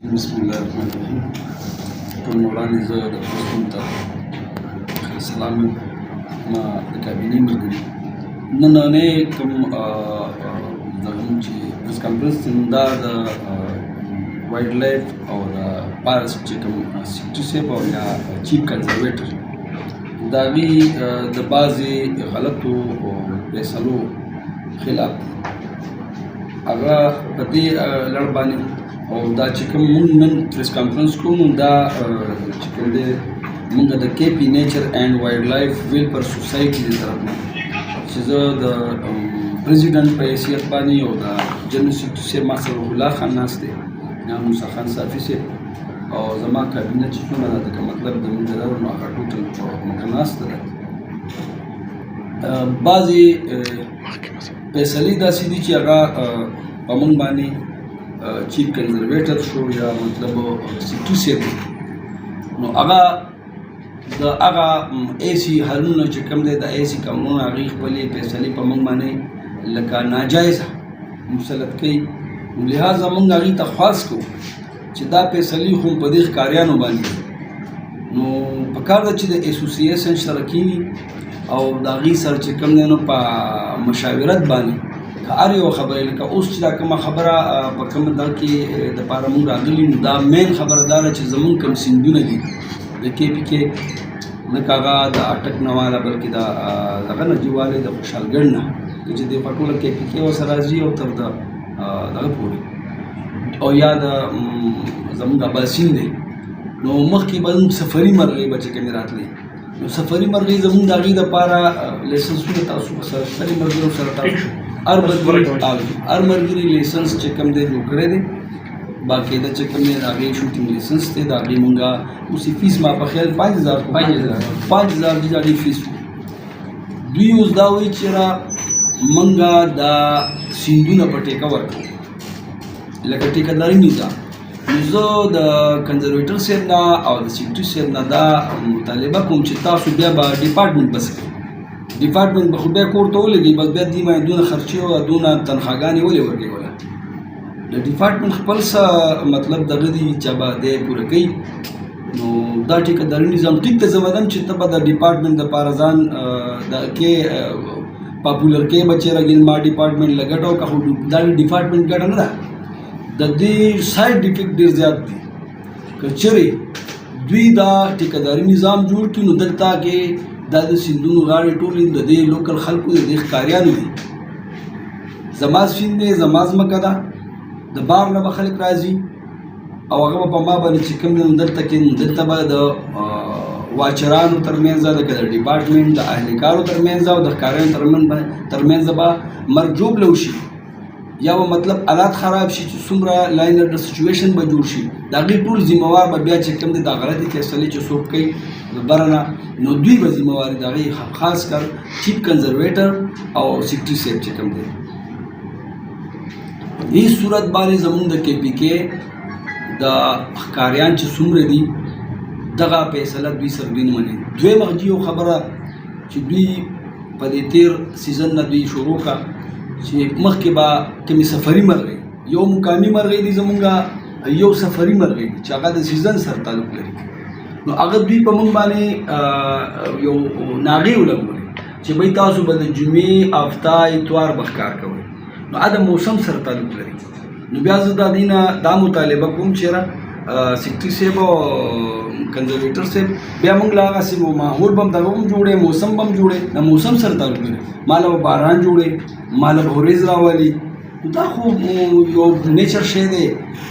بسم الله الرحمن الرحیم. ټول وړاندې زه د پښتون ته سلام یم. ما د کابینې ملګري نننی کوم دغه چې پریس کانفرنس دی دا د وایلډ لایف او د فارسټ چې کوم سیکرټري صاحب او یا چیف کنزرویټر د هغې د بعضې غلطو فیصلو خلاف هغه په دې لړ باندې او دا چې کوم مونږ نن پریس کانفرنس کوو دا چې کوم دی مونږ د کے پی نیچر اینڈ وایلډ لایف ویلفیر سوسایټي د طرف نه چې زه د پریزیډنټ په حیثیت باندې او د جنرال سیکرټري صاحب ما سره روح الله خان ناست دی یا موسی خان صافي صاحب او زما کابینه چې څومره ده که مطلب د مونږ نو هغه ټوټل موږ ناسته ده. بعضې فیصلې داسې دي چې هغه په مونږ باندې چیف کنزرویټر شو یا مطلب سیکرټري صاحب نو هغه د هغه ایسي حلونه چې کوم دی د ایسي قانونونه هغې خپلې فیصلې په موږ باندې لکه ناجایزه مسلط کوي. نو لحاظه موږ هغې ته خواست کوو چې دا فیصلې خو په دې ښکاریانو باندې نو پکار ده چې د ایسوسییشن سره کښېني او د هغې سره چې کوم دی نو په مشاورت باندې هر یو خبره لکه اوس چې دا کومه خبره په کوم دغه کې دپاره موږ راغلي نو دا مین خبره دا ده چې زموږ کوم سیندونه دي د کے پي کې لکه هغه د اټک نه واله بلکې د دغه نه جوالی د خوشحالګړ نه چې د ټوله کے پي کې ورسره راځي او تر دغه پورې او یا د زموږ اباسین دی نو مخکې به زموږ سفري مرغۍ به چې کومې راتلې نو سفري مرغۍ زموږ د هغې دپاره لایسنسونه تاسو په سفري مرغیو سره تاسو هر مرګري لایسنس چې کوم دی جوړ کړی دی باقاعده چې کوم دی د هغې شوټینګ لایسنس دی د هغې مونږ اوس فیس ما په خیال 5000 دی د هغې فیس دوی اوس دا وایي چې را مونږ دا سیندونه په ټیکه ورکړو لکه ټیکهداري نظام نو زه د کنزرویټر صاحب نه او د سیکرټري صاحب نه دا مطالبه کوم چې تاسو بیا به ډپارټمنټ بس کوئ ډپارټمنټ به خو بیا کور ته ولګي بس بیا دې باندې دونه خرچې او دونه تنخواګانې ولې ورکوله د ډپارټمنټ خپل څه مطلب دغه دی چې به دی پوره کوي نو دا ټیکهداري نظام ټیک ته زه وایم چې ته به د ډپارټمنټ دپاره ځان د کې پاپولر کې به چېرې ګل ما ډپارټمنټ له ګټه وکړه خو دا ډپارټمنټ ګټه نه ده د دې سایډ افیکټ ډېر زیات دي که چېرې دوی دا ټیکهداري نظام جوړ کړي نو دلته کې دا د سیندونو غاړې ټولې د دې لوکل خلکو د دې ښکاریانو دي. زما سیند دی زما ځمکه ده د بار نه به خلک راځي او هغه به په ما باندې چې کوم دی نو دلته کې دلته به د واچرانو ترمنځ د ډپارټمنټ د اهلکارو ترمنځ او د ښکاریانو ترمنځ به مرګ ژوبله وشي یا به مطلب حالات خراب شي چې څومره لاینر د سچویشن به جوړ شي د هغې ټول ذمهوار به بیا چې کوم دی د غلطې فیصلې چې څوک کوي د بره نه نو دوی به ذمهوار دي د هغې خاص کر چیف کنزرویټر او سیکرټري صاحب چې کوم دی. هیڅ صورت باندې زموږ د کے پي کې د ښکاریان چې څومره دي دغه فیصله دوی سره دوی نه مني. دویمه یو خبره چې دوی په دې تیر سیزن نه دوی شروع کړه چې مخکې به کومې سفري مرغۍ یو مقامي مرغۍ دي زمونږ یو سفري مرغۍ دي چې هغه د سیزن سره تعلق لري نو هغه دوی په موږ باندې یو ناغې ولګولې چې بھائی تاسو به د جمعې هفته اتوار به ښکار کوئ نو هغه د موسم سره تعلق لري نو بیا زه د هغې نه دا مطالبه کوم چې سیکرټري صاحب او کنزرویټر صاحب بیا موږ له هغسې ماحول به هم دغه هم جوړی موسم به هم جوړی د موسم سره تعلق لري ماله به باران جوړی ماله به وریځ راولي دا خو یو نیچر شی دی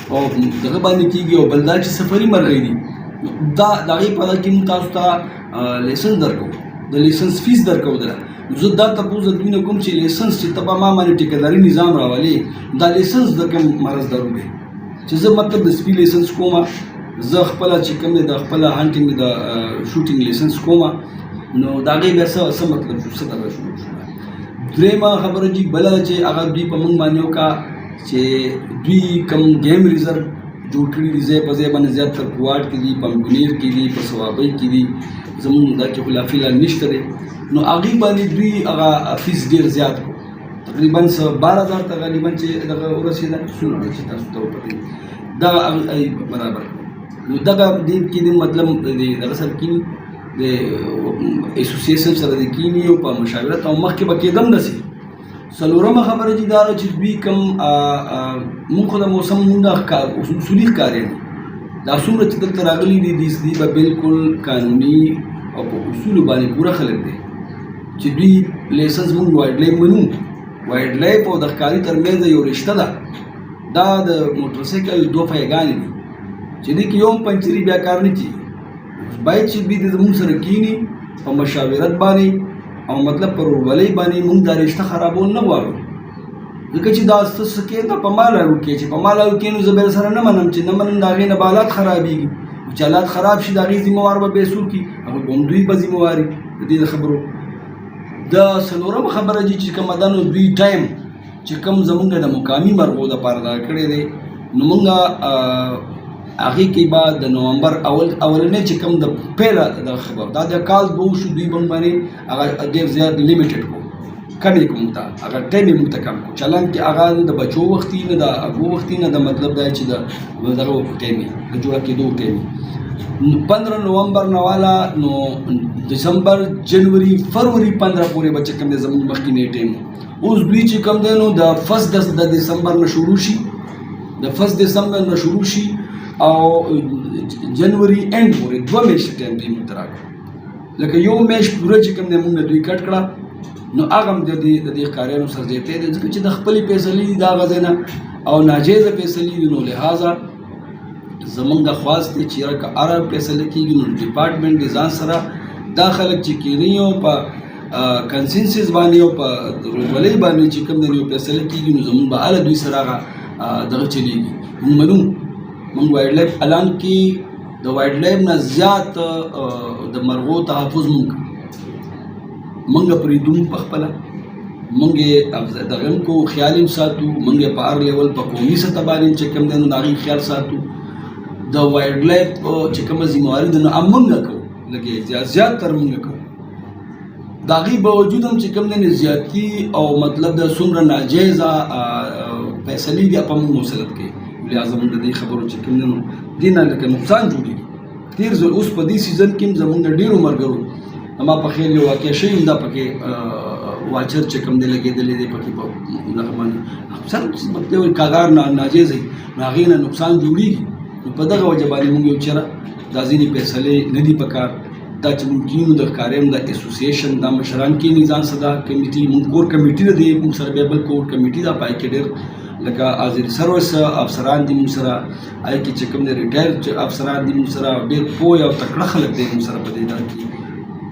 او دغه باندې کېږي او بل دا چې سفري مرغۍ دي دا د هغې په کې موږ تاسو ته لایسنس درکوو د لایسنس فیس درکوو دله زه دا تپوس د دوی نه کوم چې لایسنس چې ته به ما باندې ټیکهداري نظام راولې دا لایسنس د کوم مرض درو دی چې زه مطلب د سپي لایسنس کومه زه خپله چې کوم دی د خپله هنټینګ د شوټینګ لایسنس کومه نو د هغې بیا څه مطلب شو څه دغه شروع شو. درېیمه خبره چې بله ده چې هغه دوی په موږ باندې وکړه چې دوی کوم ګیم ریزرو جوړ کړي دي ځای په ځای باندې زیاتر په واټ کې دي په منګنیر کې دي په صوابۍ کې دي زموږ دا کې خو لا فیلحال نشته دی نو هغې باندې دوی هغه فیس ډېر زیات کړو تقریبا 12,000 ته غالبا چې دغه ورسېده چې تاسو ته وپتې دغه برابر نو دغه دې کې د مطلب دغه سره کینی د اسوسییشن سره د کینی او په مشاورت او مخکې به کېدم داسې څلورمه خبره چې دا چې دوی کوم مونږ خو د موسم مونږ اصولي ښکاري دا څومره چې دلته راغلي دي دوی به بالکل قانوني او په اصولو باندې پوره خلک دي چې دوی لیسنس مونږ وایډ لایف منو وایډ لایف او د ښکاري ترمنځ یو رشته ده دا د موټر سایکل دوه پایګانې دي چې دې کې یو پنچري بیا کار نه کېږي باید چې دوی د زموږ سره کینی په مشاورت باندې او مطلب پر ورولۍ باندې مونږ دا رشته خرابول نه غواړو ځکه چې دا ستاسو کې دا په ما لاګو کې چې په ما لاګو کې نو زه به سره نه منم چې نه منم د هغې نه به حالات خرابېږي چې حالات خراب شي د هغې ذمهوار به بیسور کړي هغوی به هم دوی به ذمهواري د دې د خبرو د څلورمه خبره چې کومه ده نو دوی ټایم چې کوم زمونږ د مقامي مرغو دپاره دا کړی دی نو مونږ هغې کې به د نومبر اولنی چې کوم د پیله د خبر دا د کال به وشو دوی به باندې هغه ډېر زیات لیمیټډ کړو کم یې کوم ته هغه ټایم یې موږ ته کم کړو چلن کې هغه د بچو وختي نه د هغو وختي نه د مطلب دا چې د دغه ټایم یې د جوړه کېدو ټایم یې 15 نومبر نه والا نو دسمبر جنوري فروری 15 پورې به چې کوم دی زموږ مخکینی ټایم اوس دوی چې کوم دی نو د فسټ د دسمبر نه شروع شي د فسټ دسمبر نه شروع شي او جنوري اینډ پورې 2 میاشتې ټایم دوی موږ ته راکړو لکه یو میاشت پوره چې کوم دی موږ دوی کټ کړه نو هغه هم د دې ښکاریانو سره زیاتی دی ځکه چې د خپلې فیصلې دي د هغه ځای نه او ناجایزه فیصلې دي نو لحاظه زمونږ خواست دی چې که هره فیصله کېږي نو ډپارټمنټ د ځان سره دا خلک چې کېنی او په کنسنسس باندې او په ورولۍ باندې چې کوم دی یو فیصله کېږي نو زمونږ به هله دوی سره هغه دغه چلېږي مونږ منو مونږ وایلډ لایف اعلان کې د وایلډ لایف نه زیات د مرغو تحفظ مونږ مونږ پرېږدو په خپله مونږ یې دغه هم کوو خیال هم ساتو مونږ یې په هر لیول په قومي سطح باندې چې کوم دی نو د هغې خیال ساتو د وایلډ لایف چې کومه ذمهواري ده نو هم مونږ کوو لکه زیات تر مونږ کوو د هغې باوجود هم چې کوم دی نو زیاتي او مطلب د څومره ناجایزه فیصلې دي په مونږ مسلط کوي لہذا مونږ د دې خبرو چې کوم دی نو دې نه لکه نقصان جوړېږي تېر ځل اوس په دې سیزن کې هم زمونږ ډېرو ملګرو ما په خیال یو واقع شوی دا پکې واچر چې کوم دی لګېدلی دی پکې په دغه باندې اکثر مطلب کاغار ناجایز وي نو هغې نه نقصان جوړېږي نو په دغه وجه باندې مونږ یو چېرې دا ځینې فیصلې نه دي پکار دا چې مونږ کینو د ښکاریانو د اسوسییشن دا مشران کیني ځان سره دا کمیټي مونږ کور کمیټي نه دی مونږ سره بیا بل کور کمیټي دا پای کې ډېر لکه حاضر سروس افسران دي مونږ سره هغې کې چې کوم دی ریټایر افسران دي مونږ سره ډېر پوه او تکړه خلک دی مونږ سره په دې ډول کې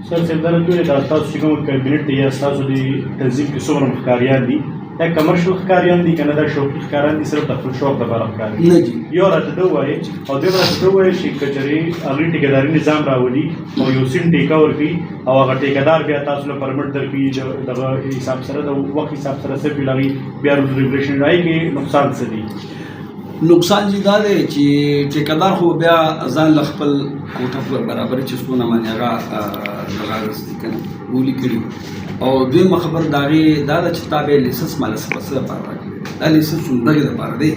سر صاحب دا راته دا تاسو چې کوم کابینټ دی یا تاسو د تنظیم کې څومره ښکاریان دي دا کمرشل ښکاریان دي که نه دا شوقي ښکاریان دي صرف د خپل شوق دپاره ښکار دي نه جي یو راته ده ووایې او دویم راته ده ووایې چې که چېرې هغوی ټیکهداري نظام راولي او یو سیم ټیکه ورکړي او هغه ټیکهدار بیا تاسو له پرمټ درکړي دغه حساب سره د وخت حساب سره صرف وي هغوی بیا ریګولیشن رایي کې نقصان څه دي نقصان چې دا دی چې ټیکهدار خو بیا ځان له خپل کوټه برابرې چې څونه باندې هغه دغه رسي که نه بولي کړي او دویمه خبر د هغې دا ده چې تا بیا لیسنس ماله څه په څه لپاره راکړي دا لیسنس همدغې دپاره دی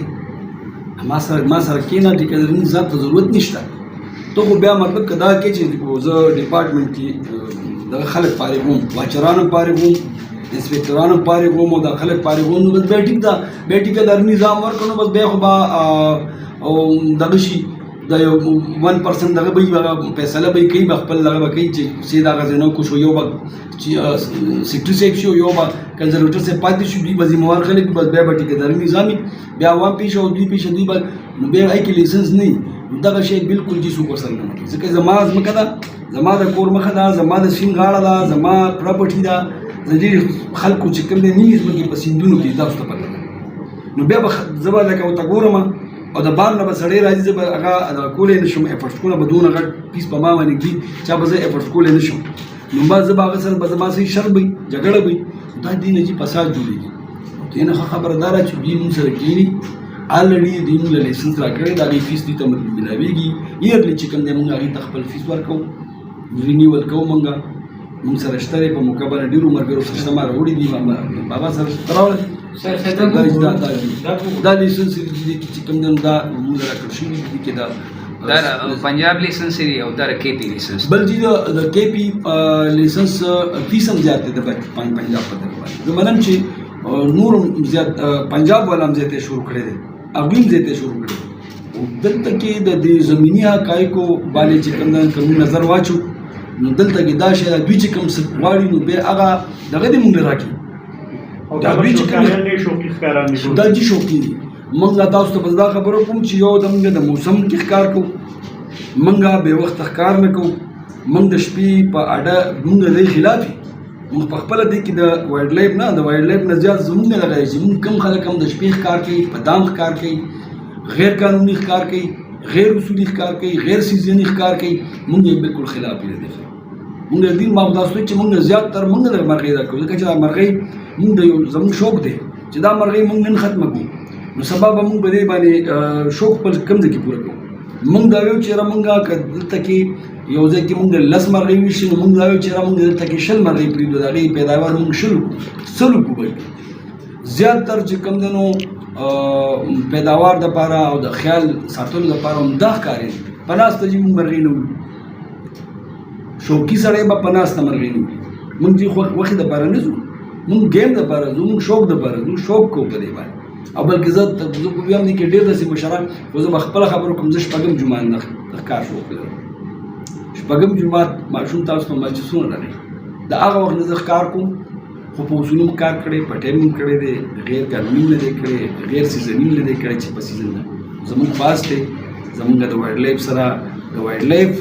ما سره کښېنه ټیکهداري نظام ته ضرورت نشته ته خو بیا مطلب که دا کې چې زه ډپارټمنټ کې دغه خلک فارغ وم واچران هم فارغ وم انسپکټران هم فارغ وم او دا خلک فارغ وم نو بس بیا ټیک ده بیا ټیکهداري نظام ورکړو نو بس بیا خو به دغه شي دا یو 1% دغه به هغه فیصله به کوي به خپل دغه به کوي چې سید هغه ځای نه وکړو شو یو به سیکټري صاحب شي او یو به کنزرویټر صاحب پاتې شو دوی به ذمهوار خلک بس بیا به ټیکهداري نظام بیا عوام پیښه او دوی پیښه دوی به نو بیا هغې کې لیسنس نه وي دغه شی بالکل جي څوک ورسره نه کوي ځکه زما ځمکه ده زما د کور مخه ده زما د سیند غاړه ده زما پراپرټي ده د دې خلکو چې کوم دی نیمې ځمکې په سیندونو کې تاسو ته پته ده نو بیا به زه به لکه ورته ګورم او د بار نه به سړی راځي زه به هغه کولی نه شم افورټ کول به دونه غټ پیس په ما باندې ږدي چا به زه افورټ کولی نه شم نو به زه به هغه سره به زما صحیح شر وي جګړه وي دا دې نه چې فساد جوړېږي دې نه ښه خبره دا ده چې دوی مونږ سره کښېني آلریډي دوی مونږ له لایسنس راکړی د هغې فیس دوی ته ملاوېږي ایرلی چې کوم دی مونږ هغې ته خپل فیس ورکوو رینیول کوو مونږ سره شته دی په موقع باندې ډېرو ملګرو سره شته ما راوړي دي بابا سره شته راوړی دا لیسنس دي چې کوم دا موږ راکړ شي دي کې دا پنجاب لیسنس دی او دا کے پی لیسنس بل جی د کے پی لیسنس فیسم زیات دی د پنجاب په دربار زمونږ چې نور زیات پنجاب والا هم زیاته شروع کړی دی اغویم زیاته شروع کړی دلته کې د دې زمینی حقایقو باندې چې کوم نظر واچو نو دلته کې دا شی دوی چې کوم څه غواړي نو به هغه دغه دې مونږ راکړي دا دوی چې کوم شوقي ښکاران دي دا چې شوقي دي مونږ تاسو ته بس دا خبره کوم چې یو د موسم کې ښکار کوو مونږ به وخت ښکار نه کوو مونږ د شپې په اډه مونږ د خلاف مونږ په خپل دې کې د وایلډ لایف نه د وایلډ لایف نه زیات زمونږ نه لګایي چې مونږ کم خلک هم د شپې ښکار کوي په دام ښکار کوي غیر قانوني ښکار کوي غیر اصولي ښکار کوي غیر سیزني ښکار کوي مونږ یې بالکل خلاف دي مونږ د دې مقدس چې مونږ زیات تر مونږ د مرغۍ دا کوو ځکه چې دا مرغۍ مونږ د یو زموږ شوق دی چې دا مرغۍ مونږ نن ختمه کوو نو سبا به مونږ په دې باندې شوق په کم ځای کې پوره کوو مونږ دا ویو چې مونږ دلته کې یو ځای کې مونږ لس مرغۍ وشي نو مونږ دا ویو چې مونږ دلته کې شل مرغۍ پرېږدو د هغې پیداوار مونږ سلو کوو زیات تر چې کوم دی نو پیداوار دپاره او د خیال ساتلو دپاره هم دا ښکاري په ناسته چې مونږ مرغۍ نه وړو شوقي سړی به په ناسته مرغۍ نه وړي مونږ چې وخت دپاره نه ځو مونږ ګیم دپاره ځو مونږ شوق دپاره ځو شوق کوو په دې باندې او بلکې زه په ویم دي کې ډېر داسې مشران خو زه به خپله خبره کوم زه شپږم جومات نه ښکار شوق لرم شپږم جومات ماشوم تاسو ته مجلسونه راغلي د هغه وخت نه زه ښکار کوم خو په اصولو م کار کړی په ټایم م کړی دی غیر قانوني نه دی کړی غیر سیزني نه دی کړی چې په سیزن نه زموږ پاس دی زموږ د وایلډ لایف سره د وایلډ لایف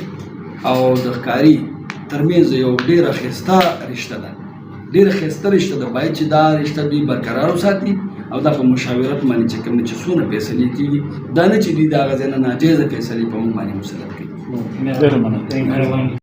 او د ښکاري ترمنځ یو ډېره ښایسته رشته ده ډېره ښایسته رشته ده باید چې دا رشته دوی برقرار وساتي او دا په مشاورت باندې چې کوم چې څونه فیصلې کېږي دا نه چې دوی د هغه ځای نه ناجایزه فیصلې په موږ باندې مسلط کوي